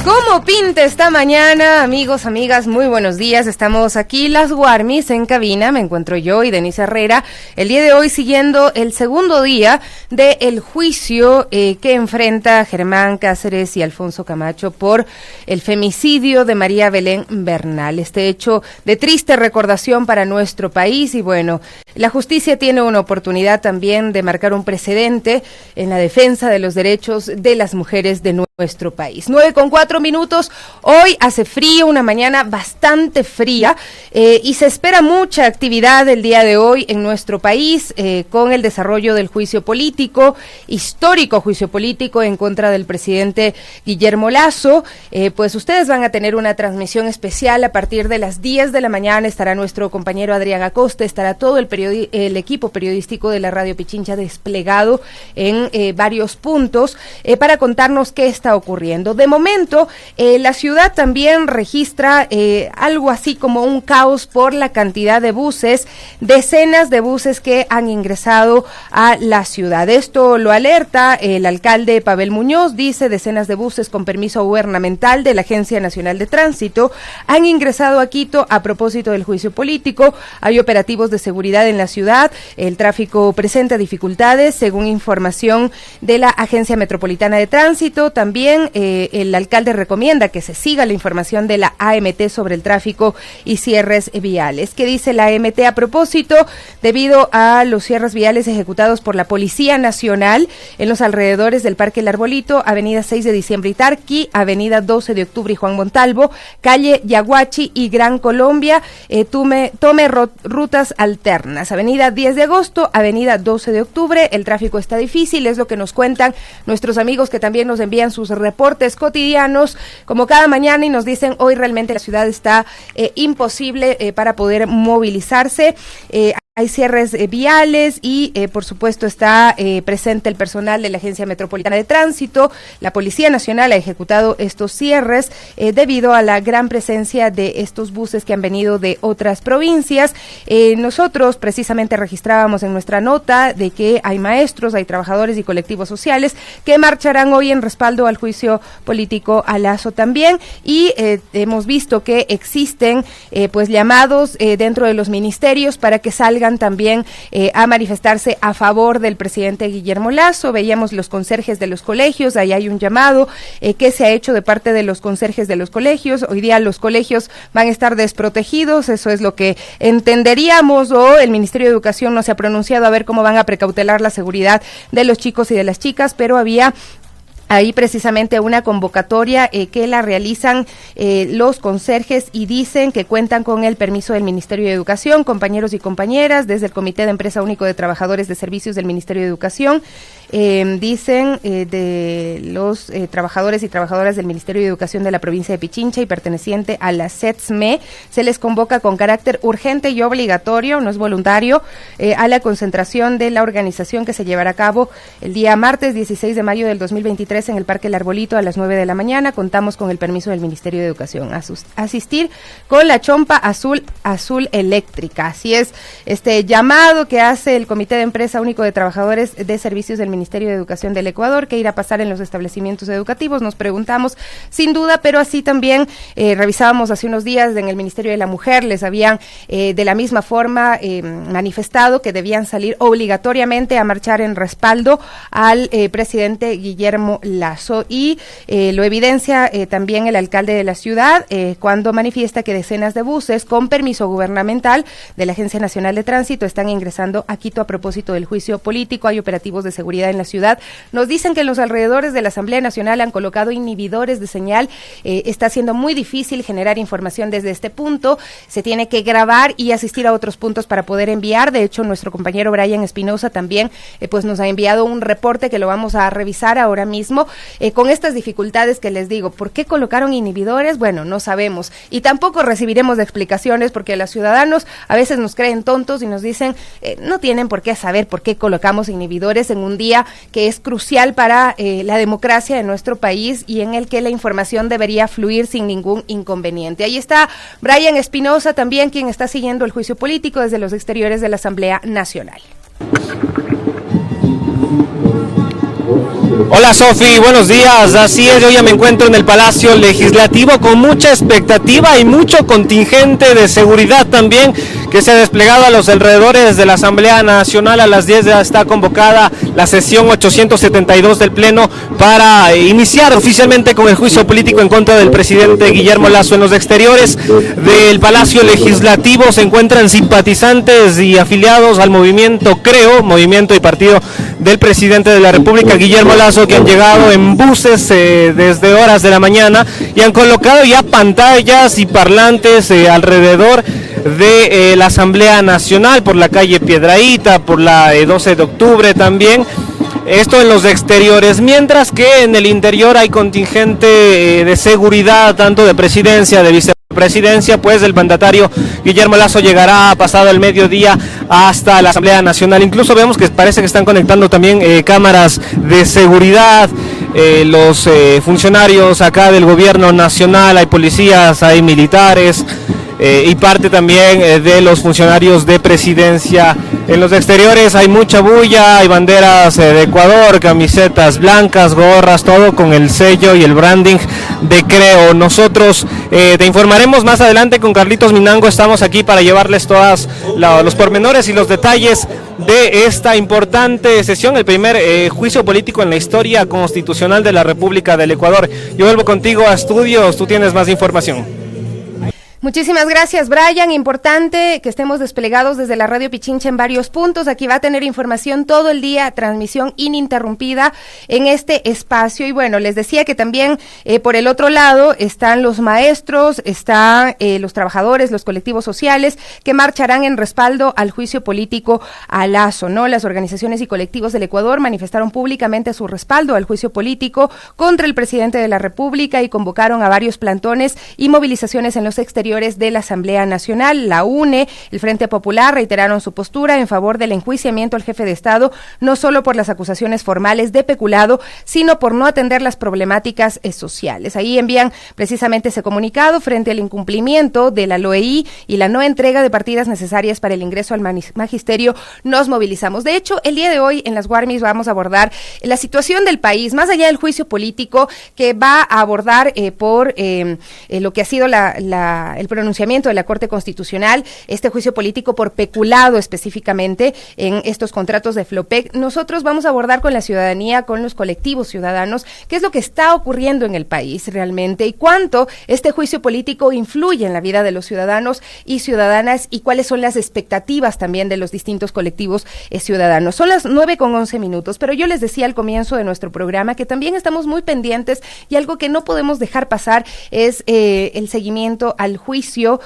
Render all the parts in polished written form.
¿Cómo pinta esta mañana, amigos, amigas? Muy buenos días. Estamos aquí, las Guarmis, en cabina. Me encuentro yo y Denise Herrera. El día de hoy siguiendo el segundo día del juicio que enfrenta Germán Cáceres y Alfonso Camacho por el femicidio de María Belén Bernal. Este hecho de triste recordación para nuestro país. Y bueno, la justicia tiene una oportunidad también de marcar un precedente en la defensa de los derechos de las mujeres de nuestro país. 9:04 minutos. Hoy hace frío, una mañana bastante fría, y se espera mucha actividad el día de hoy en nuestro país con el desarrollo del juicio político, histórico juicio político en contra del presidente Guillermo Lasso. Pues ustedes van a tener una transmisión especial a partir de las 10 de la mañana. Estará nuestro compañero Adrián Acosta, estará todo el equipo periodístico de la Radio Pichincha desplegado en varios puntos para contarnos qué está ocurriendo. De momento, la ciudad también registra algo así como un caos por la cantidad de buses, decenas de buses que han ingresado a la ciudad. Esto lo alerta el alcalde Pavel Muñoz, dice: decenas de buses con permiso gubernamental de la Agencia Nacional de Tránsito han ingresado a Quito a propósito del juicio político. Hay operativos de seguridad en la ciudad, el tráfico presenta dificultades, según información de la Agencia Metropolitana de Tránsito. También el alcalde recomienda que se siga la información de la AMT sobre el tráfico y cierres viales. ¿Qué dice la AMT a propósito? Debido a los cierres viales ejecutados por la Policía Nacional en los alrededores del Parque El Arbolito, Avenida 6 de Diciembre y Tarqui, Avenida 12 de Octubre y Juan Montalvo, Calle Yaguachi y Gran Colombia, tome rutas alternas. Avenida 10 de Agosto, Avenida 12 de Octubre, el tráfico está difícil, es lo que nos cuentan nuestros amigos que también nos envían sus reportes cotidianos, como cada mañana, y nos dicen: hoy realmente la ciudad está imposible para poder movilizarse. Hay cierres viales y, por supuesto, está presente el personal de la Agencia Metropolitana de Tránsito. La Policía Nacional ha ejecutado estos cierres debido a la gran presencia de estos buses que han venido de otras provincias. Nosotros precisamente registrábamos en nuestra nota de que hay maestros, hay trabajadores y colectivos sociales que marcharán hoy en respaldo al juicio político a Lasso también, y hemos visto que existen pues llamados dentro de los ministerios para que salgan también a manifestarse a favor del presidente Guillermo Lasso. Veíamos los conserjes de los colegios, ahí hay un llamado que se ha hecho de parte de los conserjes de los colegios. Hoy día los colegios van a estar desprotegidos, eso es lo que entenderíamos, o el Ministerio de Educación no se ha pronunciado a ver cómo van a precautelar la seguridad de los chicos y de las chicas, pero había ahí precisamente una convocatoria que la realizan los conserjes y dicen que cuentan con el permiso del Ministerio de Educación. Compañeros y compañeras, desde el Comité de Empresa Único de Trabajadores de Servicios del Ministerio de Educación, dicen de los trabajadores y trabajadoras del Ministerio de Educación de la provincia de Pichincha y perteneciente a la SETSME, se les convoca con carácter urgente y obligatorio, no es voluntario, a la concentración de la organización que se llevará a cabo el día martes 16 de mayo del 2023 en el Parque El Arbolito a las 9 de la mañana. Contamos con el permiso del Ministerio de Educación. Asistir con la chompa azul eléctrica. Así es, este llamado que hace el Comité de Empresa Único de Trabajadores de Servicios del Ministerio de Educación del Ecuador. ¿Qué irá a pasar en los establecimientos educativos? Nos preguntamos, sin duda, pero así también revisábamos hace unos días en el Ministerio de la Mujer, les habían de la misma forma manifestado que debían salir obligatoriamente a marchar en respaldo al presidente Guillermo Lasso, y lo evidencia también el alcalde de la ciudad cuando manifiesta que decenas de buses con permiso gubernamental de la Agencia Nacional de Tránsito están ingresando a Quito a propósito del juicio político. Hay operativos de seguridad en la ciudad. Nos dicen que en los alrededores de la Asamblea Nacional han colocado inhibidores de señal. Está siendo muy difícil generar información desde este punto. Se tiene que grabar y asistir a otros puntos para poder enviar. De hecho, nuestro compañero Brian Espinosa también pues nos ha enviado un reporte que lo vamos a revisar ahora mismo. Con estas dificultades que les digo, ¿por qué colocaron inhibidores? Bueno, no sabemos, y tampoco recibiremos explicaciones, porque los ciudadanos a veces nos creen tontos y nos dicen no tienen por qué saber por qué colocamos inhibidores en un día que es crucial para la democracia de nuestro país y en el que la información debería fluir sin ningún inconveniente. Ahí está Brian Espinosa también, quien está siguiendo el juicio político desde los exteriores de la Asamblea Nacional. Hola Sofi, buenos días. Así es, yo ya me encuentro en el Palacio Legislativo con mucha expectativa y mucho contingente de seguridad también que se ha desplegado a los alrededores de la Asamblea Nacional. A las 10 ya está convocada la sesión 872 del Pleno para iniciar oficialmente con el juicio político en contra del presidente Guillermo Lasso. En los exteriores del Palacio Legislativo se encuentran simpatizantes y afiliados al movimiento Creo, movimiento y partido del presidente de la República, Guillermo Lasso, que han llegado en buses desde horas de la mañana y han colocado ya pantallas y parlantes alrededor de la Asamblea Nacional, por la calle Piedrahíta, por la 12 de octubre también. Esto en los exteriores, mientras que en el interior hay contingente de seguridad, tanto de presidencia, de vicepresidencia, pues el mandatario Guillermo Lasso llegará pasado el mediodía hasta la Asamblea Nacional. Incluso vemos que parece que están conectando también cámaras de seguridad, los funcionarios acá del gobierno nacional, hay policías, hay militares, y parte también de los funcionarios de presidencia. En los exteriores hay mucha bulla, hay banderas de Ecuador, camisetas blancas, gorras, todo con el sello y el branding de Creo. Nosotros te informaremos más adelante con Carlitos Minango, estamos aquí para llevarles todos los pormenores y los detalles de esta importante sesión, el primer juicio político en la historia constitucional de la República del Ecuador. Yo vuelvo contigo a estudios, tú tienes más información. Muchísimas gracias, Brian. Importante que estemos desplegados desde la Radio Pichincha en varios puntos. Aquí va a tener información todo el día, transmisión ininterrumpida en este espacio. Y bueno, les decía que también por el otro lado están los maestros, están los trabajadores, los colectivos sociales que marcharán en respaldo al juicio político a Lasso, ¿no? Las organizaciones y colectivos del Ecuador manifestaron públicamente su respaldo al juicio político contra el presidente de la República y convocaron a varios plantones y movilizaciones en los exteriores de la Asamblea Nacional. La UNE, el Frente Popular reiteraron su postura en favor del enjuiciamiento al jefe de Estado, no solo por las acusaciones formales de peculado, sino por no atender las problemáticas sociales. Ahí envían precisamente ese comunicado frente al incumplimiento de la LOEI y la no entrega de partidas necesarias para el ingreso al magisterio. Nos movilizamos. De hecho, el día de hoy en las Guarmis vamos a abordar la situación del país, más allá del juicio político que va a abordar por lo que ha sido el pronunciamiento de la Corte Constitucional, este juicio político por peculado específicamente en estos contratos de Flopec. Nosotros vamos a abordar con la ciudadanía, con los colectivos ciudadanos, qué es lo que está ocurriendo en el país realmente y cuánto este juicio político influye en la vida de los ciudadanos y ciudadanas y cuáles son las expectativas también de los distintos colectivos ciudadanos. Son las 9:11, pero yo les decía al comienzo de nuestro programa que también estamos muy pendientes y algo que no podemos dejar pasar es el seguimiento al juicio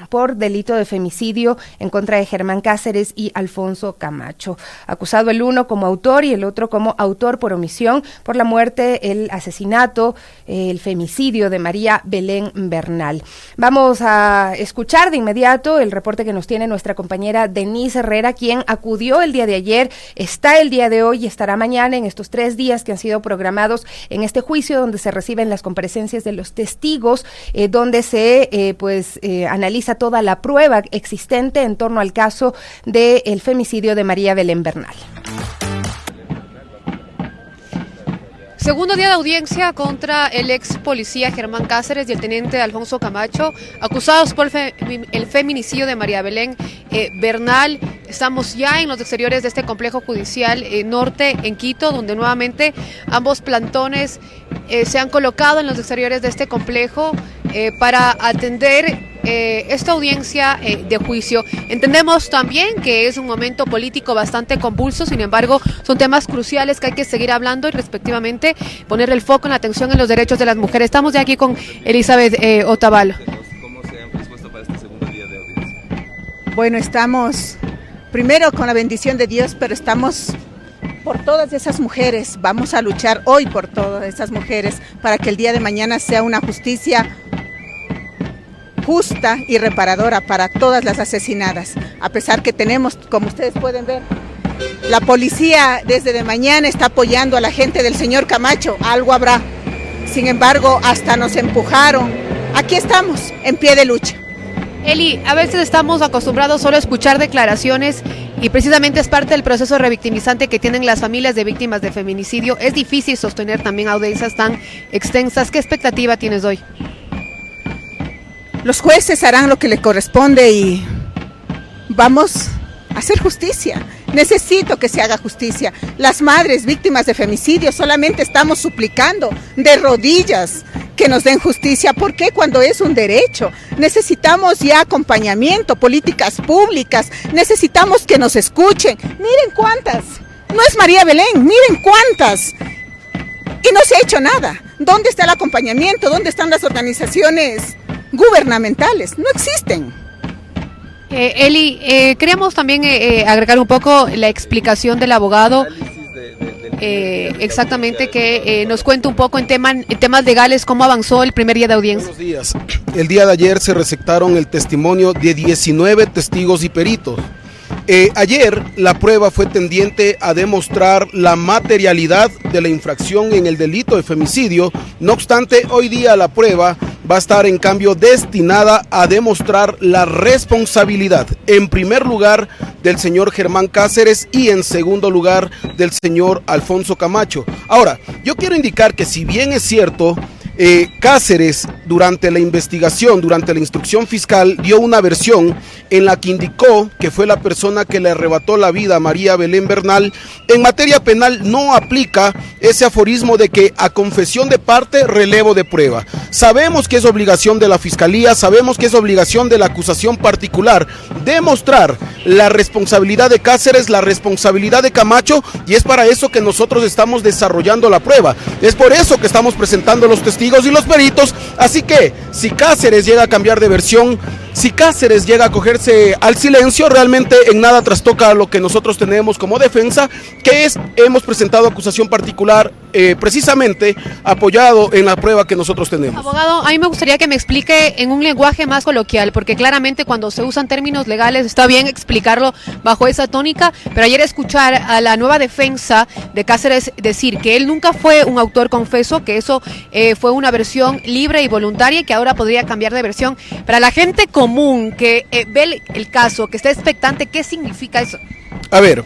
por delito de femicidio en contra de Germán Cáceres y Alfonso Camacho, acusado el uno como autor y el otro como autor por omisión por la muerte, el asesinato, el femicidio de María Belén Bernal. Vamos a escuchar de inmediato el reporte que nos tiene nuestra compañera Denise Herrera, quien acudió el día de ayer, está el día de hoy y estará mañana en estos 3 días que han sido programados en este juicio donde se reciben las comparecencias de los testigos, donde se analiza toda la prueba existente en torno al caso del femicidio de María Belén Bernal. Segundo día de audiencia contra el ex policía Germán Cáceres y el teniente Alfonso Camacho, acusados por el feminicidio de María Belén Bernal. Estamos ya en los exteriores de este complejo judicial norte en Quito, donde nuevamente ambos plantones se han colocado en los exteriores de este complejo para atender esta audiencia de juicio. Entendemos también que es un momento político bastante convulso, sin embargo, son temas cruciales que hay que seguir hablando y respectivamente poner el foco en la atención en los derechos de las mujeres. Estamos ya aquí con Elizabeth Otavalo. ¿Cómo se han dispuesto para este segundo día de audiencia? Bueno, estamos primero con la bendición de Dios, pero estamos por todas esas mujeres. Vamos a luchar hoy por todas esas mujeres para que el día de mañana sea una justicia justa y reparadora para todas las asesinadas, a pesar que tenemos, como ustedes pueden ver, la policía desde de mañana está apoyando a la gente del señor Camacho, algo habrá. Sin embargo, hasta nos empujaron. Aquí estamos, en pie de lucha. Eli, a veces estamos acostumbrados solo a escuchar declaraciones Y precisamente es parte del proceso revictimizante que tienen las familias de víctimas de feminicidio. Es difícil sostener también audiencias tan extensas. ¿Qué expectativa tienes hoy? Los jueces harán lo que les corresponde y vamos a hacer justicia. Necesito que se haga justicia. Las madres víctimas de femicidio solamente estamos suplicando de rodillas que nos den justicia. ¿Por qué? Cuando es un derecho. Necesitamos ya acompañamiento, políticas públicas, necesitamos que nos escuchen. Miren cuántas, no es María Belén, miren cuántas. Y no se ha hecho nada. ¿Dónde está el acompañamiento? ¿Dónde están las organizaciones gubernamentales? No existen. Eli, queríamos también agregar un poco la explicación del abogado. Exactamente, que nos cuente un poco en temas legales cómo avanzó el primer día de audiencia. Buenos días. El día de ayer se receptaron el testimonio de 19 testigos y peritos. Ayer la prueba fue tendiente a demostrar la materialidad de la infracción en el delito de femicidio. No obstante, hoy día la prueba va a estar en cambio destinada a demostrar la responsabilidad, en primer lugar, del señor Germán Cáceres y en segundo lugar del señor Alfonso Camacho. Ahora, yo quiero indicar que si bien es cierto, Cáceres durante la investigación, durante la instrucción fiscal, dio una versión en la que indicó que fue la persona que le arrebató la vida a María Belén Bernal. En materia penal no aplica ese aforismo de que a confesión de parte, relevo de prueba. Sabemos que es obligación de la fiscalía, sabemos que es obligación de la acusación particular demostrar la responsabilidad de Cáceres, la responsabilidad de Camacho, y es para eso que nosotros estamos desarrollando la prueba. Es por eso que estamos presentando los testigos y los peritos. Así que si Cáceres llega a cambiar de versión, si Cáceres llega a acogerse al silencio, realmente en nada trastoca lo que nosotros tenemos como defensa, que es, hemos presentado acusación particular precisamente apoyado en la prueba que nosotros tenemos. Abogado, a mí me gustaría que me explique en un lenguaje más coloquial, porque claramente cuando se usan términos legales está bien explicarlo bajo esa tónica, pero ayer escuchar a la nueva defensa de Cáceres decir que él nunca fue un autor confeso, que eso fue una versión libre y voluntaria y que ahora podría cambiar de versión. Para la gente común que ve el caso, que está expectante, ¿qué significa eso? A ver,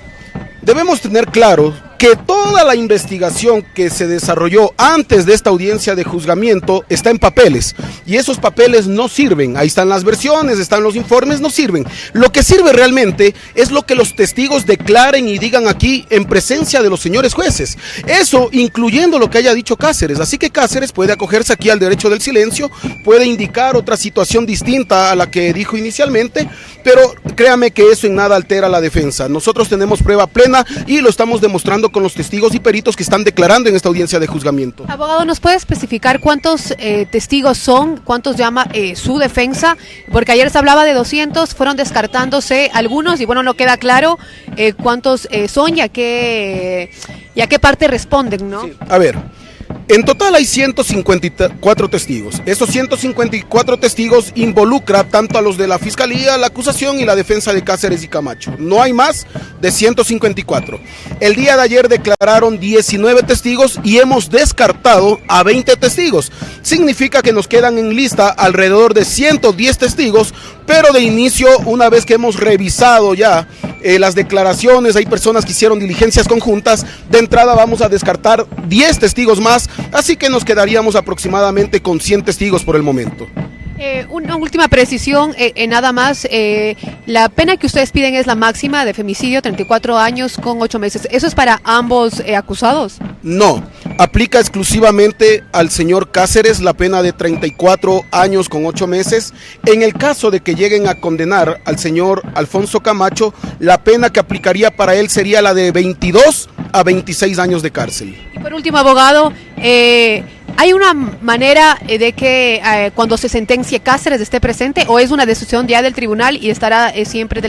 debemos tener claro que toda la investigación que se desarrolló antes de esta audiencia de juzgamiento está en papeles, y esos papeles no sirven. Ahí están las versiones, están los informes, no sirven. Lo que sirve realmente es lo que los testigos declaren y digan aquí en presencia de los señores jueces, eso incluyendo lo que haya dicho Cáceres. Así que Cáceres puede acogerse aquí al derecho del silencio, puede indicar otra situación distinta a la que dijo inicialmente, pero créame que eso en nada altera la defensa. Nosotros tenemos prueba plena y lo estamos demostrando con los testigos y peritos que están declarando en esta audiencia de juzgamiento. Abogado, ¿nos puede especificar cuántos testigos son, cuántos llama su defensa? Porque ayer se hablaba de 200, fueron descartándose algunos y bueno, no queda claro cuántos son y a qué parte responden, ¿no? Sí, a ver, en total hay 154 testigos. Esos 154 testigos involucra tanto a los de la fiscalía, la acusación y la defensa de Cáceres y Camacho. No hay más de 154. El día de ayer declararon 19 testigos y hemos descartado a 20 testigos. Significa que nos quedan en lista alrededor de 110 testigos, pero de inicio, una vez que hemos revisado ya las declaraciones, hay personas que hicieron diligencias conjuntas, de entrada vamos a descartar 10 testigos más, así que nos quedaríamos aproximadamente con 100 testigos por el momento. Una última precisión, nada más, la pena que ustedes piden es la máxima de femicidio, 34 años con 8 meses. ¿Eso es para ambos acusados? No, aplica exclusivamente al señor Cáceres la pena de 34 años con 8 meses. En el caso de que lleguen a condenar al señor Alfonso Camacho, la pena que aplicaría para él sería la de 22 a 26 años de cárcel. Y por último, abogado, ¿hay una manera de que cuando se sentencie Cáceres esté presente o es una decisión ya del tribunal y estará siempre,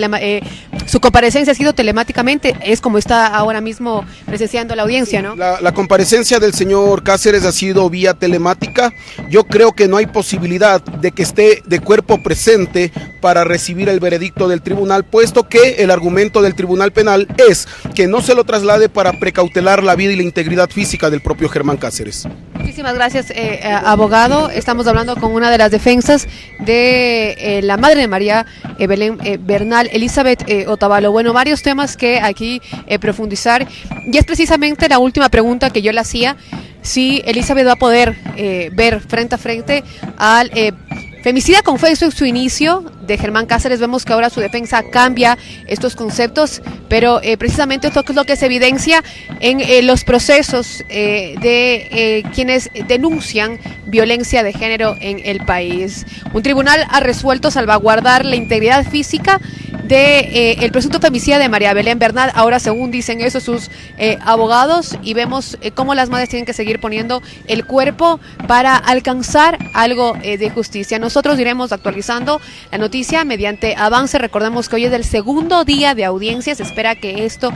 su comparecencia ha sido telemáticamente, es como está ahora mismo presenciando la audiencia, ¿no? La comparecencia del señor Cáceres ha sido vía telemática. Yo creo que no hay posibilidad de que esté de cuerpo presente para recibir el veredicto del tribunal, puesto que el argumento del tribunal penal es que no se lo traslade para precautelar la vida y la integridad física del propio Germán Cáceres. Muchísimas gracias, abogado. Estamos hablando con una de las defensas de la madre de María Belén Bernal, Elizabeth Otavalo. Bueno, varios temas que aquí profundizar, y es precisamente la última pregunta que yo le hacía, si Elizabeth va a poder ver frente a frente al femicida confeso en su inicio de Germán Cáceres. Vemos que ahora su defensa cambia estos conceptos, pero precisamente esto es lo que se evidencia en los procesos de quienes denuncian violencia de género en el país. Un tribunal ha resuelto salvaguardar la integridad física de el presunto femicida de María Belén Bernal, ahora según dicen eso sus abogados, y vemos cómo las madres tienen que seguir poniendo el cuerpo para alcanzar algo de justicia. Nosotros iremos actualizando la noticia mediante avance. Recordemos que hoy es el segundo día de audiencia, se espera que esto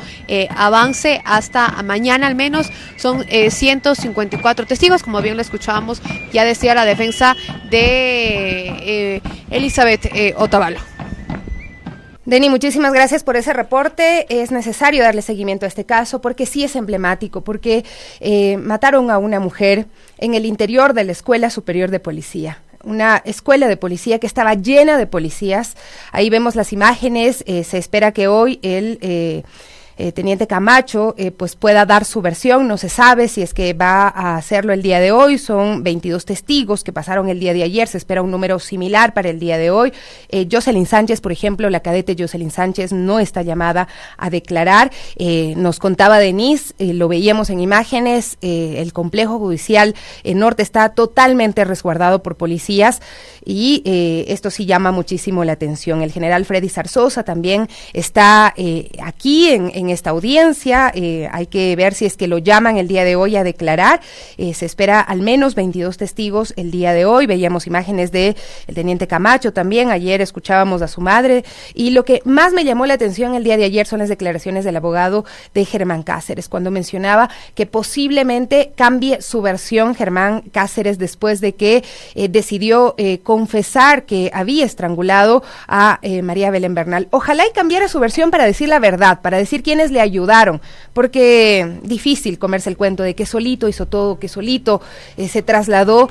avance hasta mañana al menos. Son 154 testigos, como bien lo escuchábamos, ya decía la defensa de Elizabeth Otavalo. Deni, muchísimas gracias por ese reporte. Es necesario darle seguimiento a este caso porque sí es emblemático, porque mataron a una mujer en el interior de la Escuela Superior de Policía. Una escuela de policía que estaba llena de policías. Ahí vemos las imágenes. Se espera que hoy el teniente Camacho pues pueda dar su versión. No se sabe si es que va a hacerlo el día de hoy. Son 22 testigos que pasaron el día de ayer, se espera un número similar para el día de hoy. Jocelyn Sánchez, por ejemplo, la cadete Jocelyn Sánchez no está llamada a declarar. Nos contaba Denise, lo veíamos en imágenes, el complejo judicial norte está totalmente resguardado por policías y esto sí llama muchísimo la atención. El general Freddy Zarzosa también está aquí en esta audiencia. Hay que ver si es que lo llaman el día de hoy a declarar. Se espera al menos 22 testigos el día de hoy. Veíamos imágenes de el teniente Camacho también. Ayer escuchábamos a su madre. Y lo que más me llamó la atención el día de ayer son las declaraciones del abogado de Germán Cáceres, cuando mencionaba que posiblemente cambie su versión Germán Cáceres después de que decidió confesar que había estrangulado a María Belén Bernal. Ojalá y cambiara su versión para decir la verdad, para decir quiénes le ayudaron, porque difícil comerse el cuento de que solito hizo todo, que solito se trasladó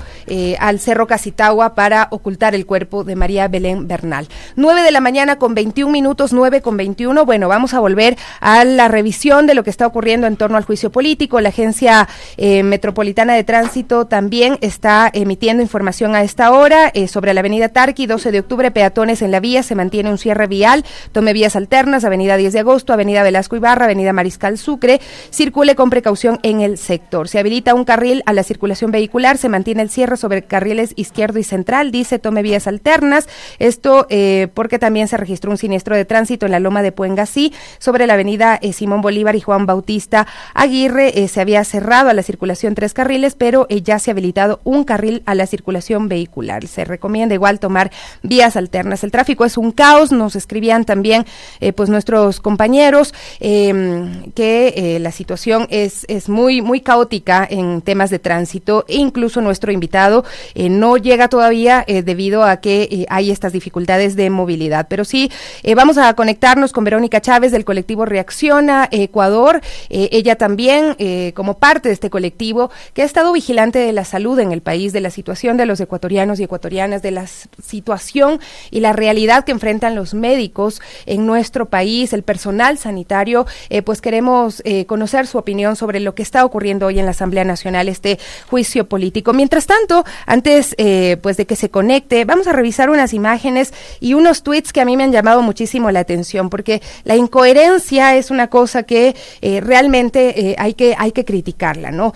al Cerro Casitagua para ocultar el cuerpo de María Belén Bernal. 9 de la mañana con 21 minutos, 9:21. Bueno, vamos a volver a la revisión de lo que está ocurriendo en torno al juicio político. La Agencia Metropolitana de Tránsito también está emitiendo información a esta hora sobre la avenida Tarqui, 12 de octubre, peatones en la vía, se mantiene un cierre vial, tome vías alternas, avenida 10 de agosto, avenida Velasco Ibarra, avenida Mariscal Sucre, circule con precaución en el sector. Se habilita un carril a la circulación vehicular, se mantiene el cierre sobre carriles izquierdo y central, dice tome vías alternas, esto porque también se registró un siniestro de tránsito en la Loma de Puengasí, sobre la avenida Simón Bolívar y Juan Bautista Aguirre, se había cerrado a la circulación 3 carriles, pero ya se ha habilitado un carril a la circulación vehicular. Se recomienda igual tomar vías alternas. El tráfico es un caos, nos escribían también pues nuestros compañeros que la situación es muy caótica en temas de tránsito, e incluso nuestro invitado no llega todavía debido a que hay estas dificultades de movilidad, pero sí vamos a conectarnos con Verónica Chávez del colectivo Reacciona Ecuador. Ella también como parte de este colectivo que ha estado vigilante de la salud en el país, de la situación de los ecuatorianos y ecuatorianas, de la situación y la realidad que enfrentan los médicos en nuestro país, el personal sanitario, pues queremos conocer su opinión sobre lo que está ocurriendo hoy en la Asamblea Nacional, este juicio político. Mientras tanto, antes pues de que se conecte, vamos a revisar unas imágenes y unos tweets que a mí me han llamado muchísimo la atención, porque la incoherencia es una cosa que realmente hay que criticarla, ¿no?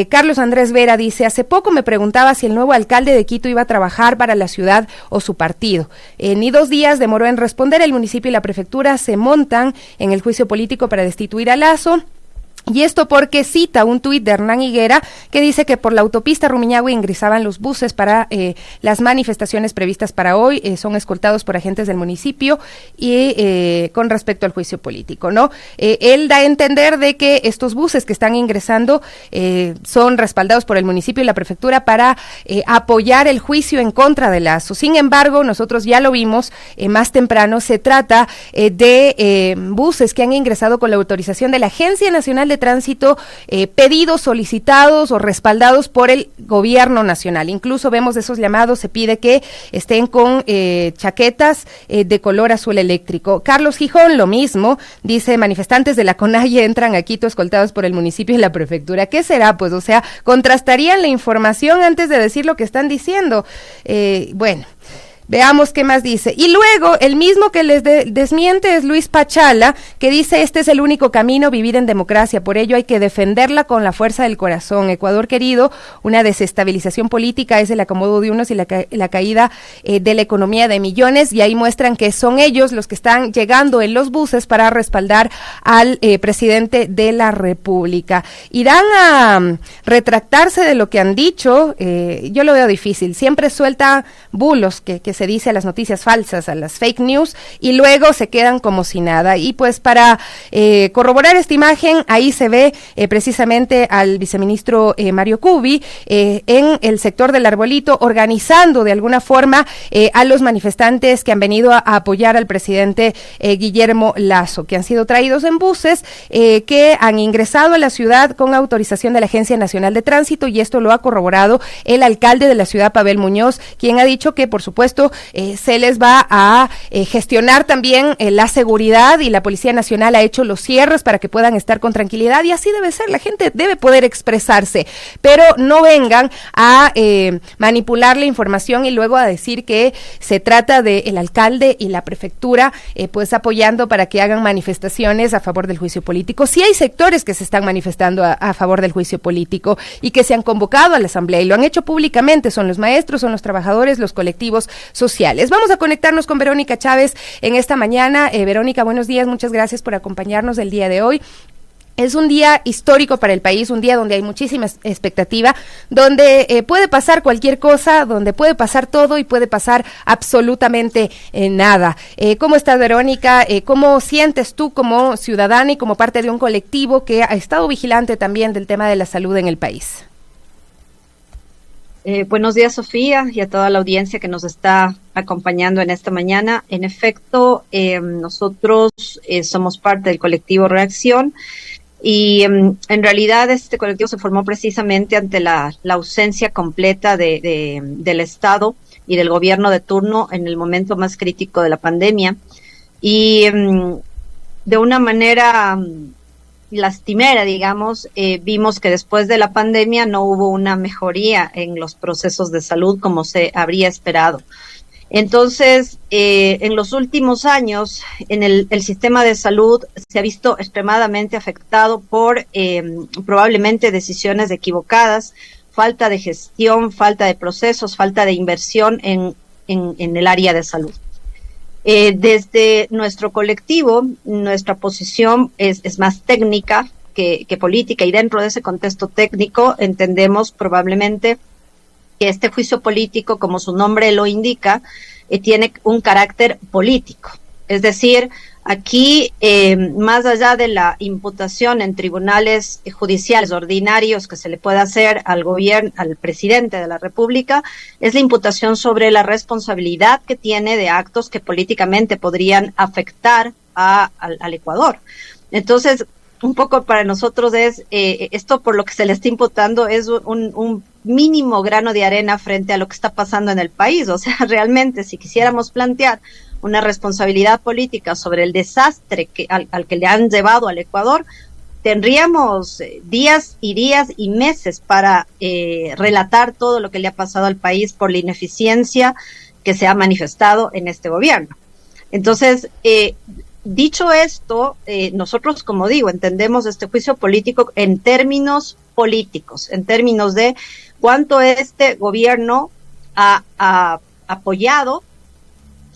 Carlos Andrés Vera dice, hace poco me preguntaba si el nuevo alcalde de Quito iba a trabajar para la ciudad o su partido. Ni 2 días demoró en responder, el municipio y la prefectura se montan en el juicio político para destituir a Lasso. Y esto porque cita un tuit de Hernán Higuera que dice que por la autopista Rumiñahui ingresaban los buses para las manifestaciones previstas para hoy, son escoltados por agentes del municipio y con respecto al juicio político, ¿no? Él da a entender de que estos buses que están ingresando son respaldados por el municipio y la prefectura para apoyar el juicio en contra de Lasso. Sin embargo, nosotros ya lo vimos más temprano, se trata de buses que han ingresado con la autorización de la Agencia Nacional de Tránsito, pedidos, solicitados o respaldados por el gobierno nacional. Incluso vemos esos llamados, se pide que estén con chaquetas de color azul eléctrico. Carlos Gijón, lo mismo, dice, manifestantes de la CONAIE entran a Quito escoltados por el municipio y la prefectura. ¿Qué será? Pues, o sea, contrastarían la información antes de decir lo que están diciendo. Bueno. Veamos qué más dice. Y luego, el mismo que les desmiente es Luis Pachala, que dice, este es el único camino, vivir en democracia, por ello hay que defenderla con la fuerza del corazón. Ecuador querido, una desestabilización política es el acomodo de unos y la caída de la economía de millones, y ahí muestran que son ellos los que están llegando en los buses para respaldar al presidente de la República. Irán a retractarse de lo que han dicho, yo lo veo difícil, siempre suelta bulos que se dice a las noticias falsas, a las fake news, y luego se quedan como si nada. Y pues para corroborar esta imagen, ahí se ve precisamente al viceministro Mario Cubi en el sector del Arbolito, organizando de alguna forma a los manifestantes que han venido a apoyar al presidente Guillermo Lasso, que han sido traídos en buses que han ingresado a la ciudad con autorización de la Agencia Nacional de Tránsito, y esto lo ha corroborado el alcalde de la ciudad, Pavel Muñoz, quien ha dicho que por supuesto se les va a gestionar también la seguridad, y la Policía Nacional ha hecho los cierres para que puedan estar con tranquilidad, y así debe ser, la gente debe poder expresarse, pero no vengan a manipular la información y luego a decir que se trata del alcalde y la prefectura pues apoyando para que hagan manifestaciones a favor del juicio político. Sí hay sectores que se están manifestando a favor del juicio político y que se han convocado a la asamblea y lo han hecho públicamente, son los maestros, son los trabajadores, los colectivos sociales. Vamos a conectarnos con Verónica Chávez en esta mañana. Verónica, buenos días, muchas gracias por acompañarnos el día de hoy. Es un día histórico para el país, un día donde hay muchísima expectativa, donde puede pasar cualquier cosa, donde puede pasar todo y puede pasar absolutamente nada. ¿Cómo estás, Verónica? ¿Cómo sientes tú como ciudadana y como parte de un colectivo que ha estado vigilante también del tema de la salud en el país? Buenos días, Sofía, y a toda la audiencia que nos está acompañando en esta mañana. En efecto, nosotros somos parte del colectivo Reacción y en realidad este colectivo se formó precisamente ante la ausencia completa del Estado y del gobierno de turno en el momento más crítico de la pandemia, y de una manera lastimera, digamos, vimos que después de la pandemia no hubo una mejoría en los procesos de salud como se habría esperado. Entonces, en los últimos años, en el sistema de salud se ha visto extremadamente afectado por probablemente decisiones equivocadas, falta de gestión, falta de procesos, falta de inversión en el área de salud. Desde nuestro colectivo, nuestra posición es más técnica que política, y dentro de ese contexto técnico entendemos probablemente que este juicio político, como su nombre lo indica, tiene un carácter político. Es decir, aquí, más allá de la imputación en tribunales judiciales ordinarios que se le pueda hacer al gobierno, al presidente de la República, es la imputación sobre la responsabilidad que tiene de actos que políticamente podrían afectar al Ecuador. Entonces, un poco para nosotros es, esto por lo que se le está imputando es un mínimo grano de arena frente a lo que está pasando en el país. O sea, realmente, si quisiéramos plantear una responsabilidad política sobre el desastre al que le han llevado al Ecuador, tendríamos días y meses para relatar todo lo que le ha pasado al país por la ineficiencia que se ha manifestado en este gobierno. Entonces, dicho esto, nosotros, como digo, entendemos este juicio político en términos políticos, en términos de cuánto este gobierno ha apoyado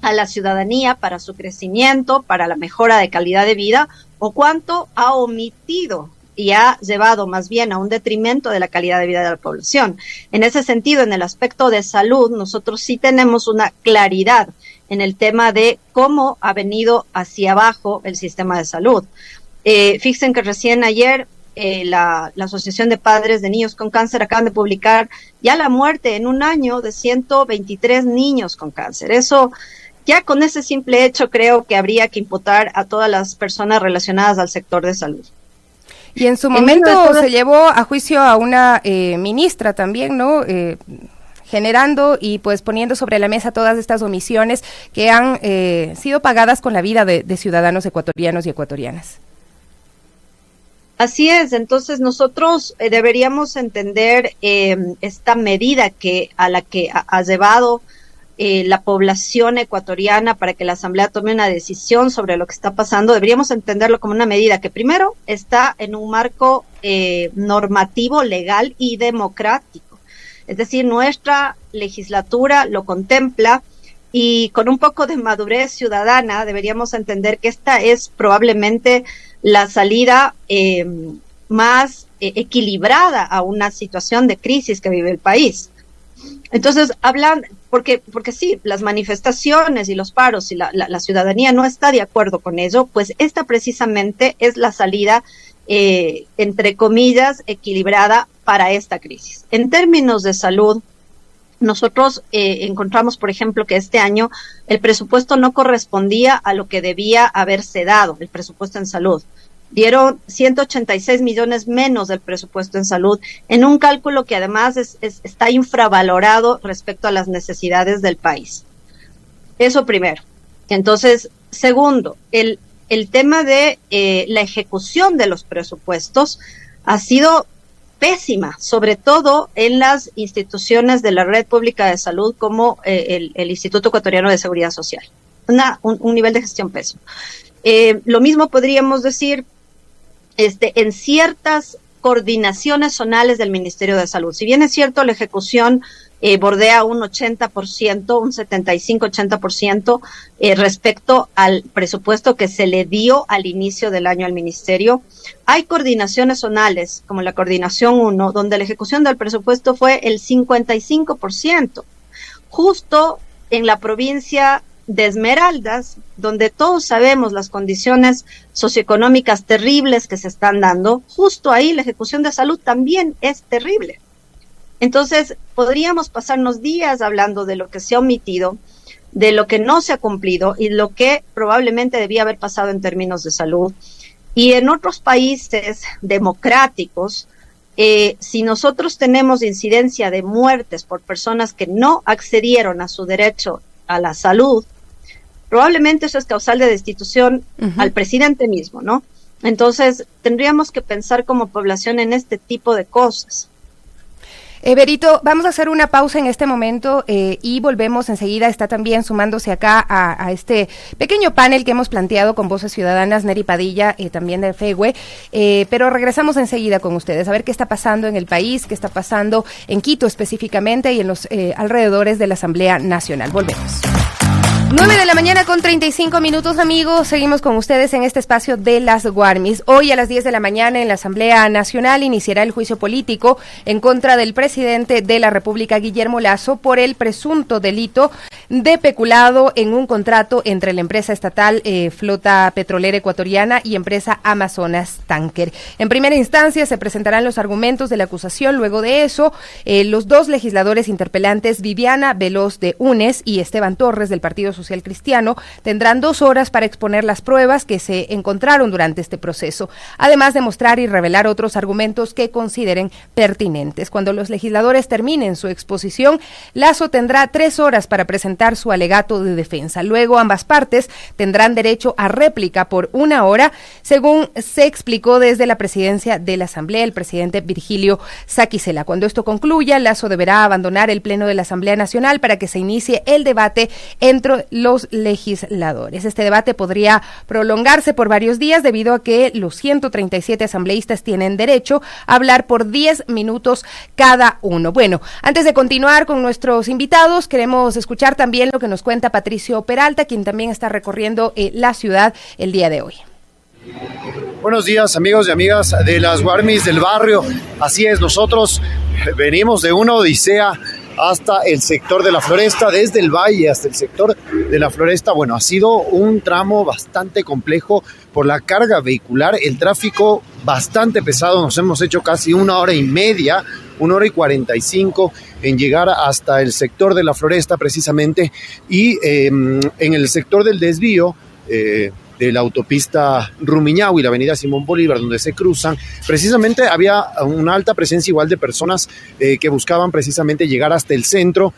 a la ciudadanía para su crecimiento, para la mejora de calidad de vida, o cuánto ha omitido y ha llevado más bien a un detrimento de la calidad de vida de la población. En ese sentido, en el aspecto de salud, nosotros sí tenemos una claridad en el tema de cómo ha venido hacia abajo el sistema de salud. Fíjense que recién ayer la Asociación de Padres de Niños con Cáncer acaban de publicar ya la muerte en un año de 123 niños con cáncer. Eso, ya con ese simple hecho, creo que habría que imputar a todas las personas relacionadas al sector de salud. Y en su momento se llevó a juicio a una ministra también, ¿no? Generando y pues poniendo sobre la mesa todas estas omisiones que han sido pagadas con la vida de ciudadanos ecuatorianos y ecuatorianas. Así es, entonces nosotros deberíamos entender esta medida a la que ha llevado la población ecuatoriana para que la Asamblea tome una decisión sobre lo que está pasando. Deberíamos entenderlo como una medida que primero está en un marco normativo, legal y democrático. Es decir, nuestra legislatura lo contempla y con un poco de madurez ciudadana deberíamos entender que esta es probablemente la salida más equilibrada a una situación de crisis que vive el país. Entonces, porque sí, las manifestaciones y los paros y la ciudadanía no está de acuerdo con ello, pues esta precisamente es la salida, entre comillas, equilibrada para esta crisis. En términos de salud, nosotros encontramos, por ejemplo, que este año el presupuesto no correspondía a lo que debía haberse dado, el presupuesto en salud. Dieron 186 millones menos del presupuesto en salud, en un cálculo que además está infravalorado respecto a las necesidades del país. Eso primero. Entonces, segundo, el tema de la ejecución de los presupuestos ha sido pésima, sobre todo en las instituciones de la red pública de salud como el Instituto Ecuatoriano de Seguridad Social. Un nivel de gestión pésimo. Lo mismo podríamos decir en ciertas coordinaciones zonales del Ministerio de Salud. Si bien es cierto, la ejecución bordea un 80%, un 75-80% respecto al presupuesto que se le dio al inicio del año al Ministerio. Hay coordinaciones zonales, como la Coordinación 1, donde la ejecución del presupuesto fue el 55%. Justo en la provincia de Esmeraldas, donde todos sabemos las condiciones socioeconómicas terribles que se están dando, justo ahí la ejecución de salud también es terrible. Entonces, podríamos pasarnos días hablando de lo que se ha omitido, de lo que no se ha cumplido y lo que probablemente debía haber pasado en términos de salud. Y en otros países democráticos, si nosotros tenemos incidencia de muertes por personas que no accedieron a su derecho a la salud, probablemente eso es causal de destitución al presidente mismo, ¿no? Entonces, tendríamos que pensar como población en este tipo de cosas. Berito, vamos a hacer una pausa en este momento y volvemos enseguida. Está también sumándose acá a este pequeño panel que hemos planteado con Voces Ciudadanas, Neri Padilla, también de FEWE, pero regresamos enseguida con ustedes a ver qué está pasando en el país, qué está pasando en Quito específicamente y en los alrededores de la Asamblea Nacional. Volvemos. 9:35 a.m, amigos. Seguimos con ustedes en este espacio de las Guarmis. Hoy a las 10 de la mañana en la Asamblea Nacional iniciará el juicio político en contra del presidente de la República, Guillermo Lasso, por el presunto delito de peculado en un contrato entre la empresa estatal Flota Petrolera Ecuatoriana y empresa Amazonas Tanker. En primera instancia se presentarán los argumentos de la acusación. Luego de eso, los dos legisladores interpelantes, Viviana Veloz de UNES y Esteban Torres del Partido Social Cristiano, tendrán 2 horas para exponer las pruebas que se encontraron durante este proceso, además de mostrar y revelar otros argumentos que consideren pertinentes. Cuando los legisladores terminen su exposición, Lasso tendrá 3 horas para presentar su alegato de defensa. Luego, ambas partes tendrán derecho a réplica por 1 hora, según se explicó desde la presidencia de la Asamblea, el presidente Virgilio Saquicela. Cuando esto concluya, Lasso deberá abandonar el Pleno de la Asamblea Nacional para que se inicie el debate entre los legisladores. Este debate podría prolongarse por varios días debido a que los 137 asambleístas tienen derecho a hablar por 10 minutos cada uno. Bueno, antes de continuar con nuestros invitados, queremos escuchar también lo que nos cuenta Patricio Peralta, quien también está recorriendo la ciudad el día de hoy. Buenos días, amigos y amigas de las Guarmis del barrio. Así es, nosotros venimos de una odisea hasta el sector de la Floresta, desde el valle hasta el sector de la Floresta. Bueno, ha sido un tramo bastante complejo por la carga vehicular, el tráfico bastante pesado. Nos hemos hecho casi 1 hora y media, 1 hora y 45 en llegar hasta el sector de la Floresta precisamente, y en el sector del desvío de la autopista Rumiñahui y la avenida Simón Bolívar, donde se cruzan, precisamente había una alta presencia igual de personas que buscaban precisamente llegar hasta el centro.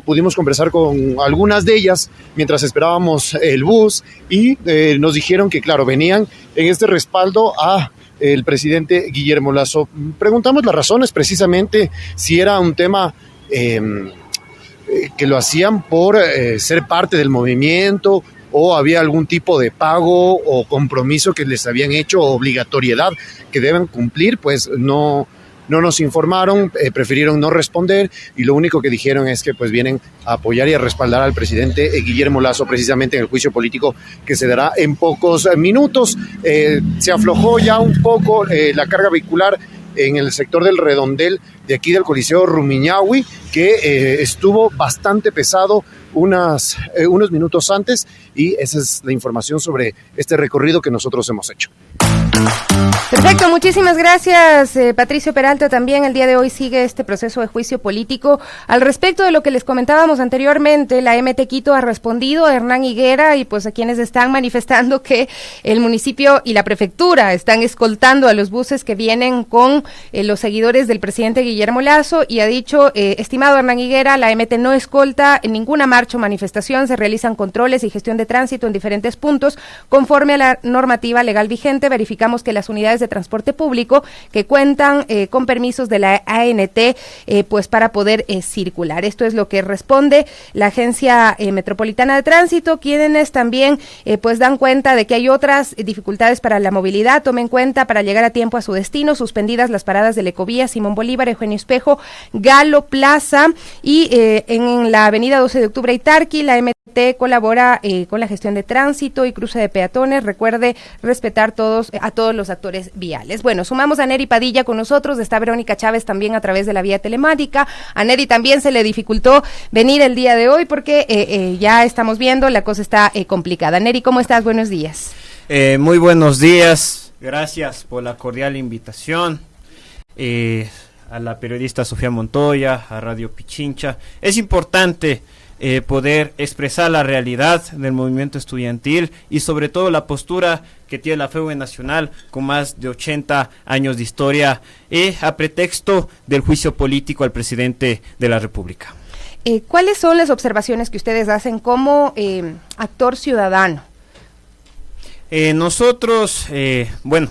Pudimos conversar con algunas de ellas mientras esperábamos el bus y nos dijeron que, claro, venían en este respaldo a el presidente Guillermo Lasso. Preguntamos las razones, precisamente si era un tema que lo hacían por ser parte del movimiento, o había algún tipo de pago o compromiso que les habían hecho, o obligatoriedad que deben cumplir. Pues no nos informaron, prefirieron no responder, y lo único que dijeron es que pues vienen a apoyar y a respaldar al presidente Guillermo Lasso precisamente en el juicio político que se dará en pocos minutos. Se aflojó ya un poco la carga vehicular en el sector del redondel de aquí del Coliseo Rumiñahui, que estuvo bastante pesado unos minutos antes, y esa es la información sobre este recorrido que nosotros hemos hecho. Perfecto, muchísimas gracias, Patricio Peralta. También el día de hoy sigue este proceso de juicio político. Al respecto de lo que les comentábamos anteriormente, la MT Quito ha respondido a Hernán Higuera y pues a quienes están manifestando que el municipio y la prefectura están escoltando a los buses que vienen con los seguidores del presidente Guillermo Lasso, y ha dicho, estimado Hernán Higuera, la MT no escolta en ninguna marcha o manifestación, se realizan controles y gestión de tránsito en diferentes puntos conforme a la normativa legal vigente. Verificamos que las unidades de transporte público que cuentan con permisos de la ANT pues para poder circular. Esto es lo que responde la Agencia Metropolitana de Tránsito, quienes también pues dan cuenta de que hay otras dificultades para la movilidad. Tomen cuenta, para llegar a tiempo a su destino, suspendidas las paradas de Ecovía, Simón Bolívar, Eugenio Espejo, Galo Plaza, y en la avenida 12 de octubre y Tarqui, la MT colabora con la gestión de tránsito y cruce de peatones. Recuerde respetar a todos los actores viales. Bueno, sumamos a Neri Padilla con nosotros, está Verónica Chávez también a través de la vía telemática. A Neri también se le dificultó venir el día de hoy porque ya estamos viendo, la cosa está complicada. Neri, ¿cómo estás? Buenos días. Muy buenos días, gracias por la cordial invitación. A la periodista Sofía Montoya, a Radio Pichincha. Es importante poder expresar la realidad del movimiento estudiantil y sobre todo la postura que tiene la FEUE Nacional con más de 80 años de historia a pretexto del juicio político al presidente de la República. ¿Cuáles son las observaciones que ustedes hacen como actor ciudadano? Nosotros,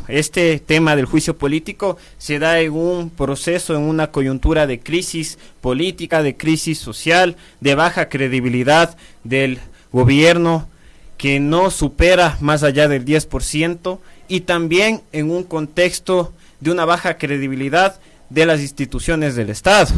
este tema del juicio político se da en un proceso, en una coyuntura de crisis política, de crisis social, de baja credibilidad del gobierno que no supera más allá del 10%, y también en un contexto de una baja credibilidad de las instituciones del Estado.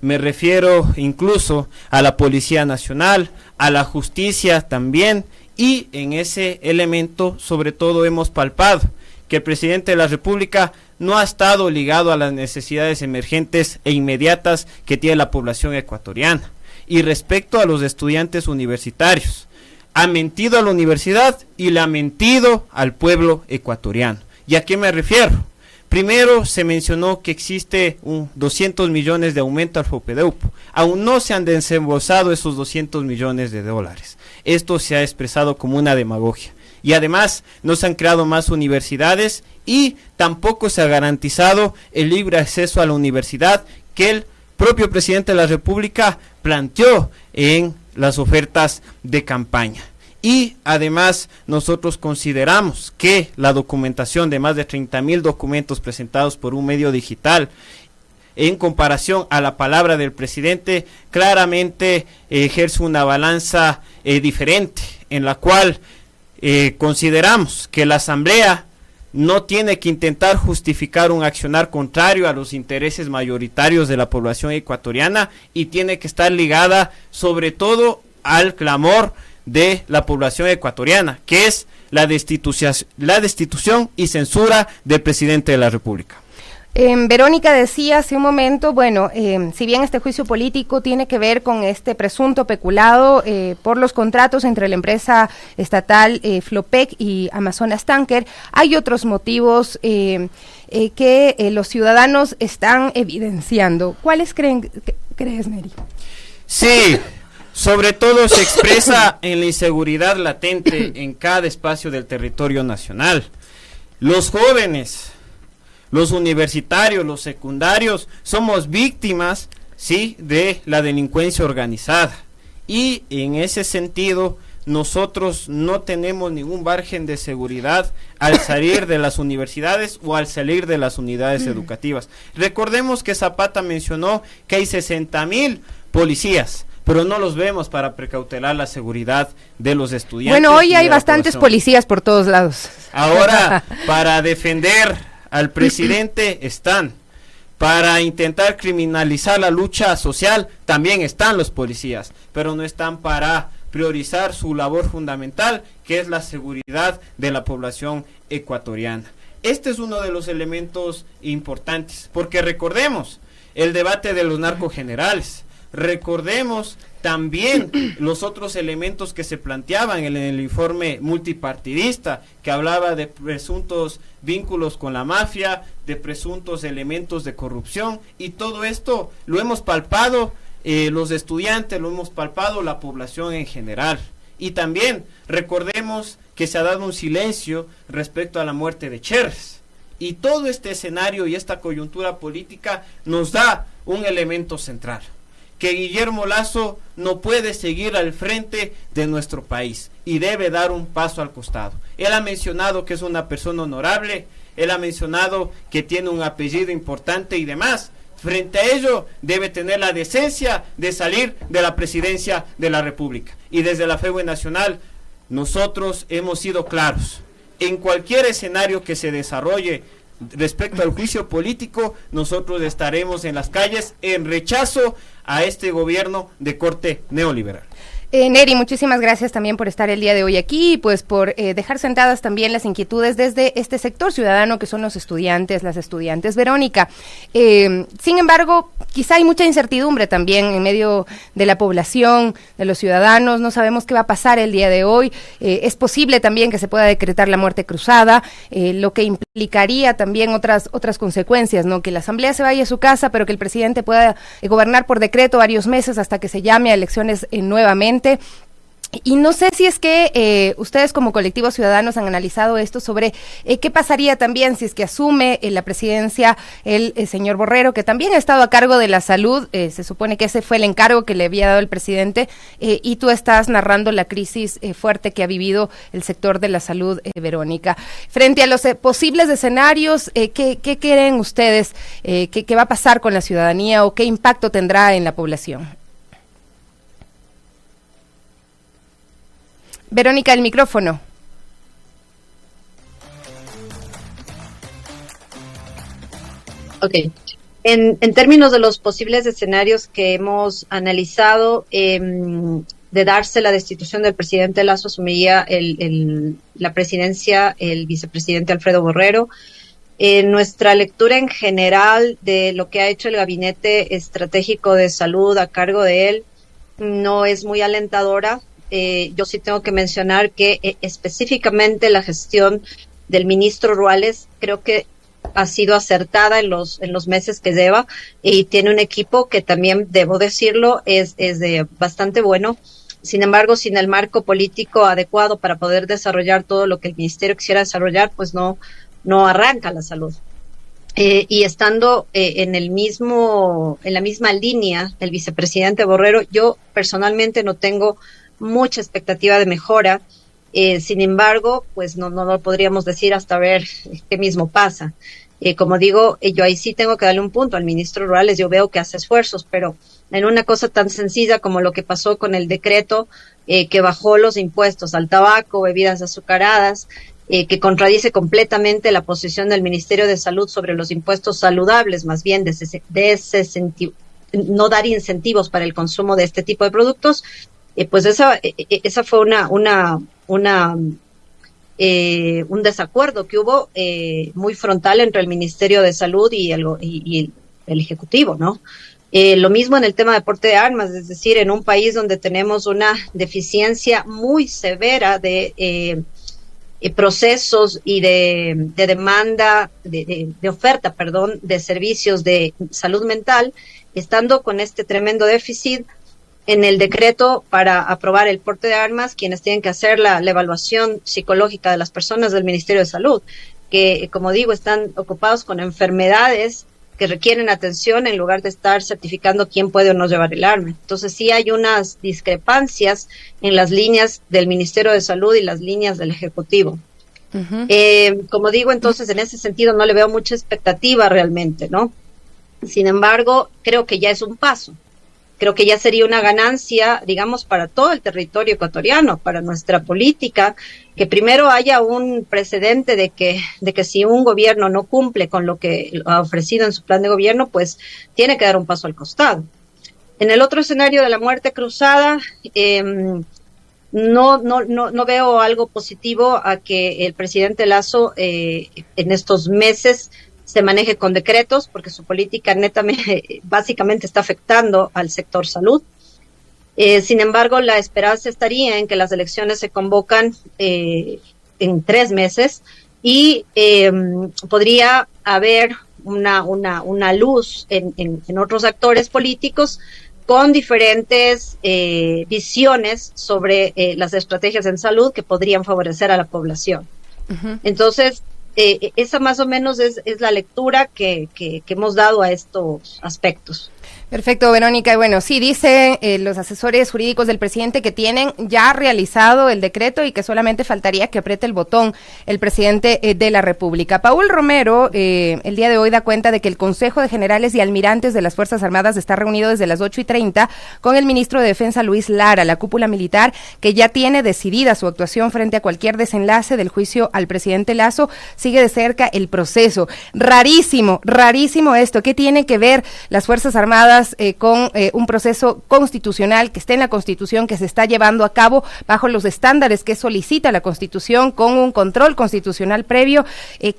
Me refiero incluso a la Policía Nacional, a la justicia también. Y en ese elemento, sobre todo, hemos palpado que el presidente de la República no ha estado ligado a las necesidades emergentes e inmediatas que tiene la población ecuatoriana. Y respecto a los estudiantes universitarios, ha mentido a la universidad y le ha mentido al pueblo ecuatoriano. ¿Y a qué me refiero? Primero se mencionó que existe 200 millones de aumento al FOPEDEUPO. Aún no se han desembolsado esos 200 millones de dólares. Esto se ha expresado como una demagogia. Y además no se han creado más universidades y tampoco se ha garantizado el libre acceso a la universidad que el propio presidente de la República planteó en las ofertas de campaña. Y además nosotros consideramos que la documentación de más de 30,000 documentos presentados por un medio digital en comparación a la palabra del presidente claramente ejerce una balanza diferente, en la cual consideramos que la Asamblea no tiene que intentar justificar un accionar contrario a los intereses mayoritarios de la población ecuatoriana y tiene que estar ligada sobre todo al clamor de la población ecuatoriana, que es la destitución y censura del presidente de la República. Verónica decía hace un momento, bueno, si bien este juicio político tiene que ver con este presunto peculado por los contratos entre la empresa estatal Flopec y Amazonas Tanker, hay otros motivos que los ciudadanos están evidenciando. ¿Cuáles crees, Neri? Sí, sobre todo se expresa en la inseguridad latente en cada espacio del territorio nacional. Los jóvenes, los universitarios, los secundarios, somos víctimas, sí, de la delincuencia organizada. Y en ese sentido, nosotros no tenemos ningún margen de seguridad al salir de las universidades o al salir de las unidades educativas. Recordemos que Zapata mencionó que hay 60,000 policías, pero no los vemos para precautelar la seguridad de los estudiantes. Bueno, hoy hay bastantes policías por todos lados. Ahora, para defender al presidente están, para intentar criminalizar la lucha social también están los policías, pero no están para priorizar su labor fundamental, que es la seguridad de la población ecuatoriana. Este es uno de los elementos importantes, porque recordemos el debate de los narcogenerales, recordemos también los otros elementos que se planteaban en el informe multipartidista, que hablaba de presuntos vínculos con la mafia, de presuntos elementos de corrupción, y todo esto lo hemos palpado los estudiantes, lo hemos palpado la población en general. Y también recordemos que se ha dado un silencio respecto a la muerte de Cherres. Y todo este escenario y esta coyuntura política nos da un elemento central, que Guillermo Lasso no puede seguir al frente de nuestro país y debe dar un paso al costado. Él ha mencionado que es una persona honorable, él ha mencionado que tiene un apellido importante y demás. Frente a ello, debe tener la decencia de salir de la presidencia de la República. Y desde la FEUE Nacional, nosotros hemos sido claros. En cualquier escenario que se desarrolle respecto al juicio político, nosotros estaremos en las calles en rechazo a este gobierno de corte neoliberal. Neri, muchísimas gracias también por estar el día de hoy aquí y pues por dejar sentadas también las inquietudes desde este sector ciudadano que son los estudiantes, las estudiantes. Verónica, sin embargo, quizá hay mucha incertidumbre también en medio de la población, de los ciudadanos, no sabemos qué va a pasar el día de hoy, es posible también que se pueda decretar la muerte cruzada, lo que implicaría también otras consecuencias, ¿no? Que la asamblea se vaya a su casa, pero que el presidente pueda gobernar por decreto varios meses hasta que se llame a elecciones nuevamente. Y no sé si es que ustedes como colectivos ciudadanos han analizado esto sobre qué pasaría también si es que asume la presidencia el señor Borrero, que también ha estado a cargo de la salud, se supone que ese fue el encargo que le había dado el presidente, y tú estás narrando la crisis fuerte que ha vivido el sector de la salud, Verónica. Frente a los posibles escenarios, ¿qué creen ustedes que va a pasar con la ciudadanía o qué impacto tendrá en la población? Verónica, el micrófono. Ok. En términos de los posibles escenarios que hemos analizado, de darse la destitución del presidente Lasso, asumiría la presidencia el vicepresidente Alfredo Borrero. Nuestra lectura en general de lo que ha hecho el Gabinete Estratégico de Salud a cargo de él no es muy alentadora. Yo sí tengo que mencionar que específicamente la gestión del ministro Ruales creo que ha sido acertada en los meses que lleva, y tiene un equipo que también, debo decirlo, es de bastante bueno. Sin embargo, sin el marco político adecuado para poder desarrollar todo lo que el ministerio quisiera desarrollar, pues no arranca la salud. Y estando en la misma línea el vicepresidente Borrero, yo personalmente no tengo mucha expectativa de mejora. Sin embargo, pues no lo podríamos decir hasta ver qué mismo pasa. Como digo, yo ahí sí tengo que darle un punto al ministro Ruales. Yo veo que hace esfuerzos, pero en una cosa tan sencilla como lo que pasó con el decreto que bajó los impuestos al tabaco, bebidas azucaradas, que contradice completamente la posición del Ministerio de Salud sobre los impuestos saludables, más bien de ese sentido, no dar incentivos para el consumo de este tipo de productos. Pues esa fue un desacuerdo que hubo muy frontal entre el Ministerio de Salud y el Ejecutivo, ¿no? Lo mismo en el tema de porte de armas, es decir, en un país donde tenemos una deficiencia muy severa de procesos y de demanda, de oferta, perdón, de servicios de salud mental, estando con este tremendo déficit en el decreto para aprobar el porte de armas, quienes tienen que hacer la evaluación psicológica de las personas del Ministerio de Salud, que, como digo, están ocupados con enfermedades que requieren atención en lugar de estar certificando quién puede o no llevar el arma. Entonces sí hay unas discrepancias en las líneas del Ministerio de Salud y las líneas del Ejecutivo. Como digo, entonces en ese sentido no le veo mucha expectativa realmente, ¿no? Sin embargo, creo que ya es un paso. Creo que ya sería una ganancia, digamos, para todo el territorio ecuatoriano, para nuestra política, que primero haya un precedente de que si un gobierno no cumple con lo que ha ofrecido en su plan de gobierno, pues tiene que dar un paso al costado. En el otro escenario de la muerte cruzada, no veo algo positivo a que el presidente Lasso en estos meses se maneje con decretos, porque su política netamente, básicamente está afectando al sector salud. Sin embargo, la esperanza estaría en que las elecciones se convocan en 3 meses y podría haber una luz en otros actores políticos con diferentes visiones sobre las estrategias en salud que podrían favorecer a la población. Entonces, esa más o menos es la lectura que hemos dado a estos aspectos. Perfecto, Verónica. Y bueno, sí, dicen los asesores jurídicos del presidente que tienen ya realizado el decreto y que solamente faltaría que apriete el botón el presidente de la República. Paul Romero, el día de hoy da cuenta de que el Consejo de Generales y Almirantes de las Fuerzas Armadas está reunido desde las 8:30 con el ministro de Defensa, Luis Lara, la cúpula militar, que ya tiene decidida su actuación frente a cualquier desenlace del juicio al presidente Lasso. Sigue de cerca el proceso. Rarísimo esto. ¿Qué tiene que ver las Fuerzas Armadas con un proceso constitucional que esté en la Constitución, que se está llevando a cabo bajo los estándares que solicita la Constitución, con un control constitucional previo?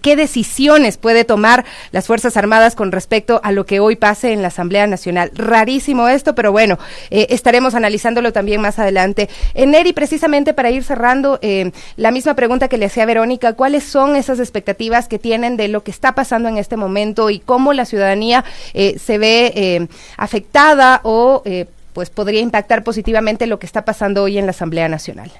¿Qué decisiones puede tomar las Fuerzas Armadas con respecto a lo que hoy pase en la Asamblea Nacional? Rarísimo esto, pero bueno, estaremos analizándolo también más adelante. Neri, precisamente para ir cerrando, la misma pregunta que le hacía Verónica, ¿cuáles son esas expectativas que tienen de lo que está pasando en este momento y cómo la ciudadanía se ve afectada o pues podría impactar positivamente lo que está pasando hoy en la Asamblea Nacional?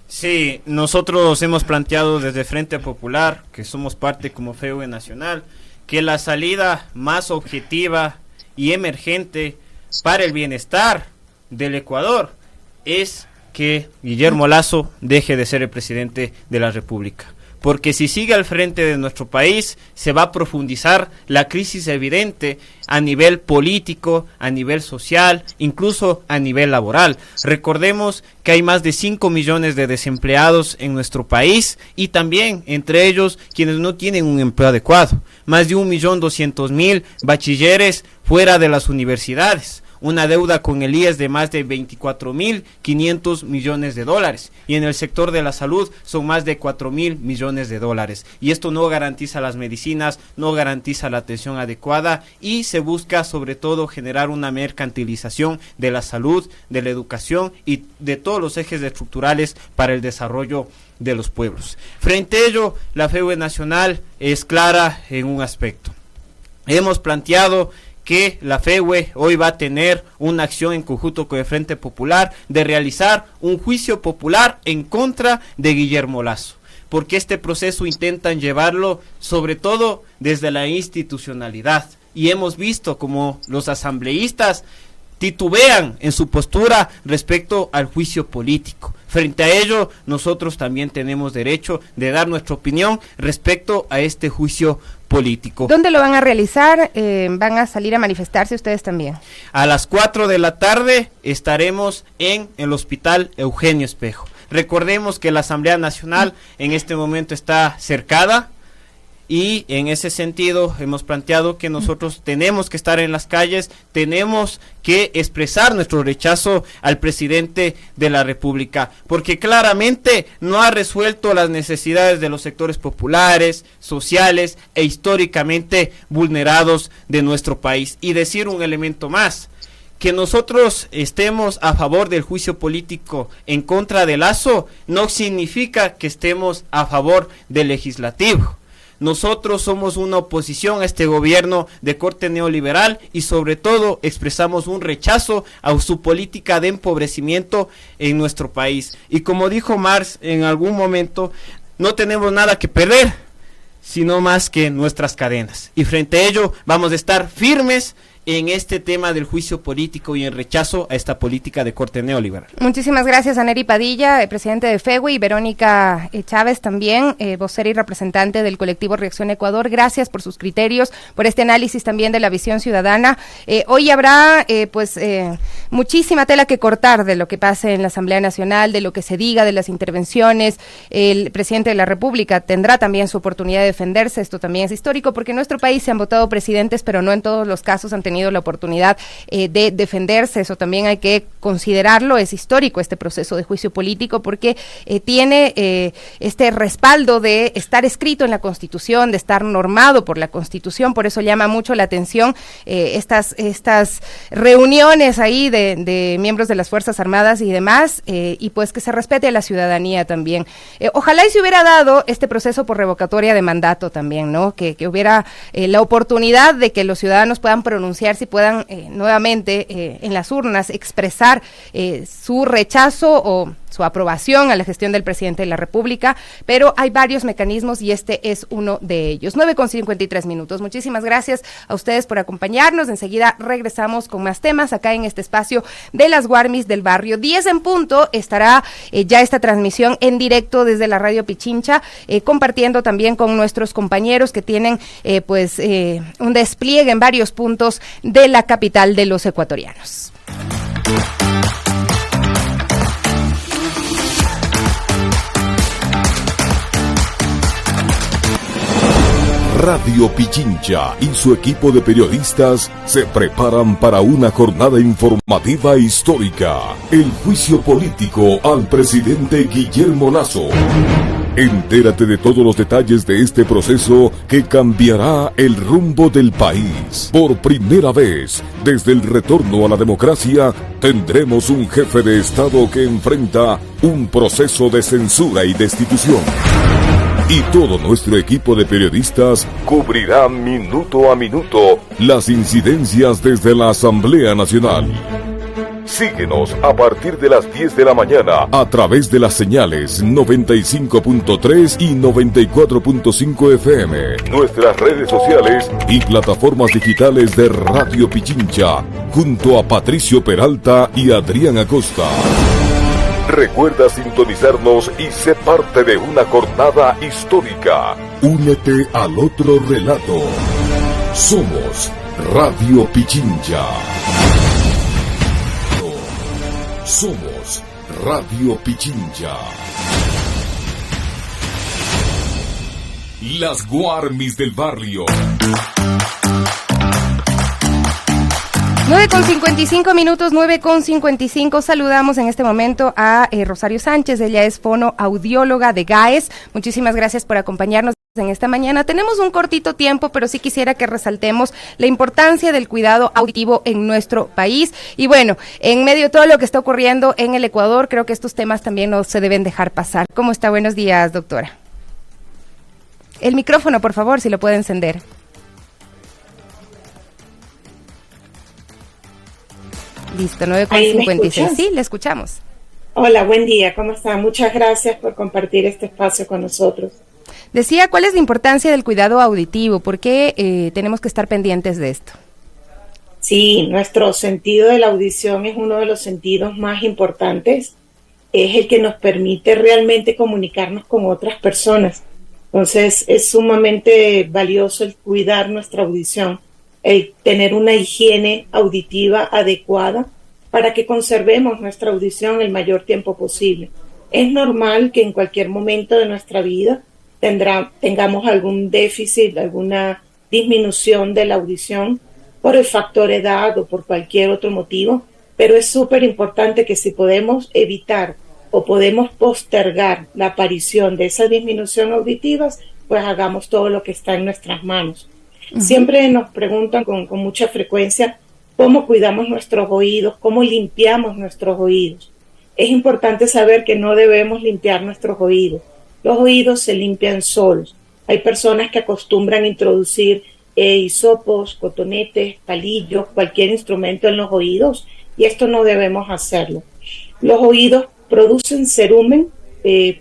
Sí, nosotros hemos planteado desde Frente Popular, que somos parte como FEUE Nacional, que la salida más objetiva y emergente para el bienestar del Ecuador es que Guillermo Lasso deje de ser el presidente de la República. Porque si sigue al frente de nuestro país, se va a profundizar la crisis evidente a nivel político, a nivel social, incluso a nivel laboral. Recordemos que hay más de 5 millones de desempleados en nuestro país y también entre ellos quienes no tienen un empleo adecuado. Más de 1.200.000 bachilleres fuera de las universidades. Una deuda con el IES de más de 24.500 millones de dólares. Y en el sector de la salud son más de 4.000 millones de dólares. Y esto no garantiza las medicinas, no garantiza la atención adecuada y se busca sobre todo generar una mercantilización de la salud, de la educación y de todos los ejes estructurales para el desarrollo de los pueblos. Frente a ello, la FEUE Nacional es clara en un aspecto. Hemos planteado que la FEUE hoy va a tener una acción en conjunto con el Frente Popular de realizar un juicio popular en contra de Guillermo Lasso, porque este proceso intentan llevarlo sobre todo desde la institucionalidad, y hemos visto como los asambleístas titubean en su postura respecto al juicio político. Frente a ello, nosotros también tenemos derecho de dar nuestra opinión respecto a este juicio político. ¿Dónde lo van a realizar? ¿Van a salir a manifestarse ustedes también? A las 4 de la tarde estaremos en el Hospital Eugenio Espejo. Recordemos que la Asamblea Nacional en este momento está cercada. y en ese sentido hemos planteado que nosotros tenemos que estar en las calles, tenemos que expresar nuestro rechazo al presidente de la República, porque claramente no ha resuelto las necesidades de los sectores populares, sociales e históricamente vulnerados de nuestro país. Y decir un elemento más, que nosotros estemos a favor del juicio político en contra de Lazo no significa que estemos a favor del legislativo. Nosotros somos una oposición a este gobierno de corte neoliberal y sobre todo expresamos un rechazo a su política de empobrecimiento en nuestro país. Y como dijo Marx en algún momento, no tenemos nada que perder, sino más que nuestras cadenas. Y frente a ello vamos a estar firmes en este tema del juicio político y en rechazo a esta política de corte neoliberal. Muchísimas gracias a Neri Padilla, presidente de FEWE, y Verónica Chávez también, vocera y representante del colectivo Reacción Ecuador. Gracias por sus criterios, por este análisis también de la visión ciudadana. Hoy habrá muchísima tela que cortar de lo que pase en la Asamblea Nacional, de lo que se diga, de las intervenciones. El presidente de la República tendrá también su oportunidad de defenderse. Esto también es histórico porque en nuestro país se han votado presidentes, pero no en todos los casos han tenido la oportunidad de defenderse. Eso también hay que considerarlo. Es histórico este proceso de juicio político porque tiene este respaldo de estar escrito en la Constitución, de estar normado por la Constitución. Por eso llama mucho la atención estas reuniones ahí de miembros de las Fuerzas Armadas y demás, y pues que se respete a la ciudadanía también. Ojalá y se hubiera dado este proceso por revocatoria de mandato también, ¿no? Que hubiera la oportunidad de que los ciudadanos puedan pronunciarse y puedan nuevamente en las urnas expresar su rechazo o su aprobación a la gestión del presidente de la República, pero hay varios mecanismos y este es uno de ellos. 9:53. Muchísimas gracias a ustedes por acompañarnos. Enseguida regresamos con más temas acá en este espacio de las Guarmis del Barrio. 10 en punto estará ya esta transmisión en directo desde la Radio Pichincha, compartiendo también con nuestros compañeros que tienen un despliegue en varios puntos de la capital de los ecuatorianos. Radio Pichincha y su equipo de periodistas se preparan para una jornada informativa histórica. El juicio político al presidente Guillermo Lasso. Entérate de todos los detalles de este proceso que cambiará el rumbo del país. Por primera vez, desde el retorno a la democracia, tendremos un jefe de Estado que enfrenta un proceso de censura y destitución. Y todo nuestro equipo de periodistas cubrirá minuto a minuto las incidencias desde la Asamblea Nacional. Síguenos a partir de las 10 de la mañana a través de las señales 95.3 y 94.5 FM, nuestras redes sociales y plataformas digitales de Radio Pichincha, junto a Patricio Peralta y Adrián Acosta. Recuerda sintonizarnos y sé parte de una jornada histórica. Únete al otro relato. Somos Radio Pichincha. Somos Radio Pichincha. Las Guarmis del Barrio. 9:55. Saludamos en este momento a Rosario Sánchez. Ella es fonoaudióloga de GAES. Muchísimas gracias por acompañarnos en esta mañana. Tenemos un cortito tiempo, pero sí quisiera que resaltemos la importancia del cuidado auditivo en nuestro país. Y bueno, en medio de todo lo que está ocurriendo en el Ecuador, creo que estos temas también no se deben dejar pasar. ¿Cómo está? Buenos días, doctora. El micrófono, por favor, si lo puede encender. Listo, 9:56. Sí, le escuchamos. Hola, buen día, ¿cómo están? Muchas gracias por compartir este espacio con nosotros. Decía, ¿cuál es la importancia del cuidado auditivo? ¿Por qué tenemos que estar pendientes de esto? Sí, nuestro sentido de la audición es uno de los sentidos más importantes. Es el que nos permite realmente comunicarnos con otras personas. Entonces, es sumamente valioso el cuidar nuestra audición, el tener una higiene auditiva adecuada para que conservemos nuestra audición el mayor tiempo posible. Es normal que en cualquier momento de nuestra vida tengamos algún déficit, alguna disminución de la audición por el factor edad o por cualquier otro motivo, pero es súper importante que si podemos evitar o podemos postergar la aparición de esa disminución auditiva, pues hagamos todo lo que está en nuestras manos. Siempre nos preguntan con mucha frecuencia cómo cuidamos nuestros oídos, cómo limpiamos nuestros oídos. Es importante saber que no debemos limpiar nuestros oídos. Los oídos se limpian solos. Hay personas que acostumbran a introducir hisopos, cotonetes, palillos, cualquier instrumento en los oídos, y esto no debemos hacerlo. Los oídos producen cerumen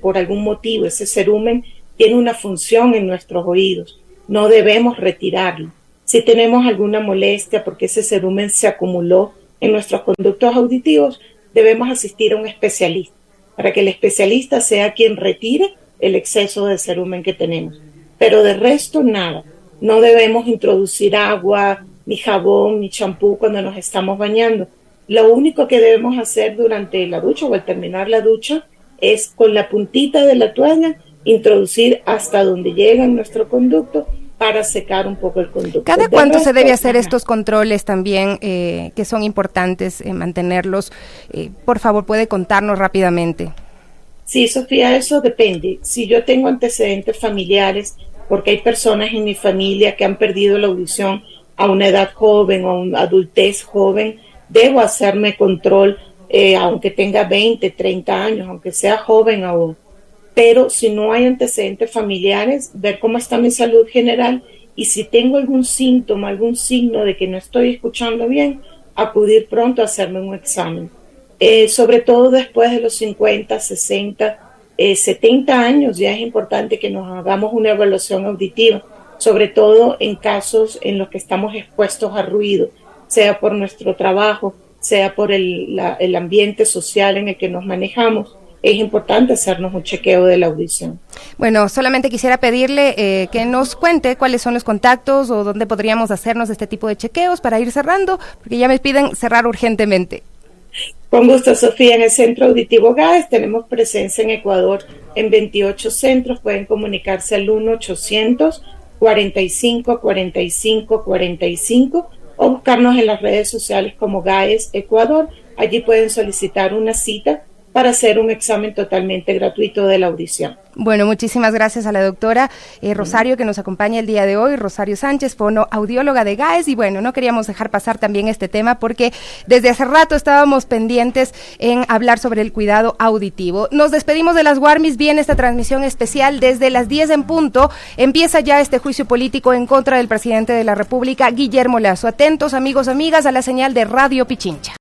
por algún motivo. Ese cerumen tiene una función en nuestros oídos. No debemos retirarlo. Si tenemos alguna molestia porque ese cerumen se acumuló en nuestros conductos auditivos, debemos asistir a un especialista para que el especialista sea quien retire el exceso de cerumen que tenemos. Pero de resto, nada. No debemos introducir agua, ni jabón, ni champú cuando nos estamos bañando. Lo único que debemos hacer durante la ducha o al terminar la ducha es con la puntita de la toalla introducir hasta donde llega nuestro conducto para secar un poco el conducto. ¿Cada cuánto se debe hacer estos controles también, que son importantes mantenerlos? Por favor, ¿puede contarnos rápidamente? Sí, Sofía, eso depende. Si yo tengo antecedentes familiares, porque hay personas en mi familia que han perdido la audición a una edad joven o a una adultez joven, debo hacerme control, aunque tenga 20, 30 años, aunque sea joven aún. Pero si no hay antecedentes familiares, ver cómo está mi salud general y si tengo algún síntoma, algún signo de que no estoy escuchando bien, acudir pronto a hacerme un examen. Sobre todo después de los 50, 60, 70 años ya es importante que nos hagamos una evaluación auditiva, sobre todo en casos en los que estamos expuestos a ruido, sea por nuestro trabajo, sea por el ambiente social en el que nos manejamos. Es importante hacernos un chequeo de la audición. Bueno, solamente quisiera pedirle que nos cuente cuáles son los contactos o dónde podríamos hacernos este tipo de chequeos para ir cerrando, porque ya me piden cerrar urgentemente. Con gusto, Sofía. En el Centro Auditivo GAES tenemos presencia en Ecuador en 28 centros. Pueden comunicarse al 1-800-45-45-45 o buscarnos en las redes sociales como GAES Ecuador. Allí pueden solicitar una cita para hacer un examen totalmente gratuito de la audición. Bueno, muchísimas gracias a la doctora Rosario que nos acompaña el día de hoy, Rosario Sánchez, fonoaudióloga de GAES, y bueno, no queríamos dejar pasar también este tema porque desde hace rato estábamos pendientes en hablar sobre el cuidado auditivo. Nos despedimos de las Guarmis, viene esta transmisión especial desde las 10 en punto, empieza ya este juicio político en contra del presidente de la República, Guillermo Lasso. Atentos, amigos, amigas, a la señal de Radio Pichincha.